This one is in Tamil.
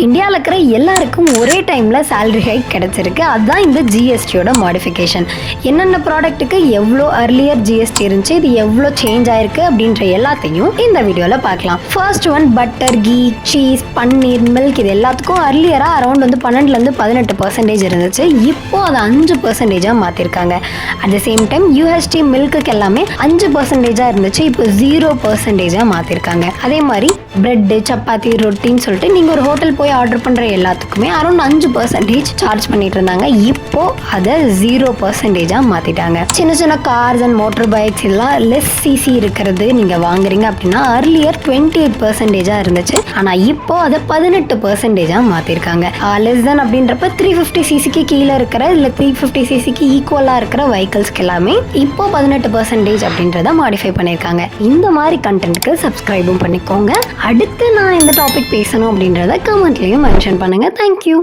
இந்தியாவில் இருக்கிற எல்லாருக்கும் ஒரே டைமில் சேலரி ஹைக் கிடச்சிருக்கு. அதுதான் இந்த ஜிஎஸ்டியோட மாடிஃபிகேஷன். என்னென்ன ப்ராடக்ட்டுக்கு எவ்வளோ அர்லியர் ஜிஎஸ்டி இருந்துச்சு, இது எவ்வளோ சேஞ்ச் ஆயிருக்கு அப்படின்ற எல்லாத்தையும் இந்த வீடியோவில் பார்க்கலாம். First one, butter, ghee, cheese, paneer, milk, இது எல்லாத்துக்கும் அர்லியராக அரௌண்ட் 12-18% இருந்துச்சு. இப்போ அதை 5% மாற்றிருக்காங்க. அட் த சேம் டைம் யூஎஸ்டி மில்க்குக்கு எல்லாமே 5% இருந்துச்சு, இப்போ 0% மாற்றிருக்காங்க. அதே மாதிரி பிரெட்டு, சப்பாத்தி, ரொட்டின்னு சொல்லிட்டு நீங்கள் ஒரு ஹோட்டல் போய் ஆர்டர் பண்ணுற எல்லாத்துக்குமே அரௌண்ட் 5% சார்ஜ் பண்ணிட்டு இருந்தாங்க. இப்போ அதை 0% மாற்றிட்டாங்க. சின்ன சின்ன கார்ஸ் அண்ட் மோட்டர் பைக்ஸ் இதெல்லாம் லெஸ் சிசி இருக்கிறது நீங்கள் வாங்குறீங்க அப்படின்னா அர்லியர் 28% இருந்துச்சு. ஆனால் இப்போ அதை 18% மாற்றிருக்காங்க. லெஸ் தென் அப்படின்றப்ப 350cc கீழே இருக்கிற இல்லை 350cc ஈக்குவலாக இருக்கிற வெஹிக்கிள்ஸ்க்கு எல்லாமே இப்போ 18% அப்படின்றத மாடிஃபை பண்ணியிருக்காங்க. இந்த மாதிரி கண்டென்ட்க்கு சப்ஸ்கிரைபும் பண்ணிக்கோங்க. அடுத்து நான் இந்த டாபிக் பேசணும் அப்படின்றத கமெண்ட்லேயும் மென்ஷன் பண்ணுங்கள். தேங்க்யூ.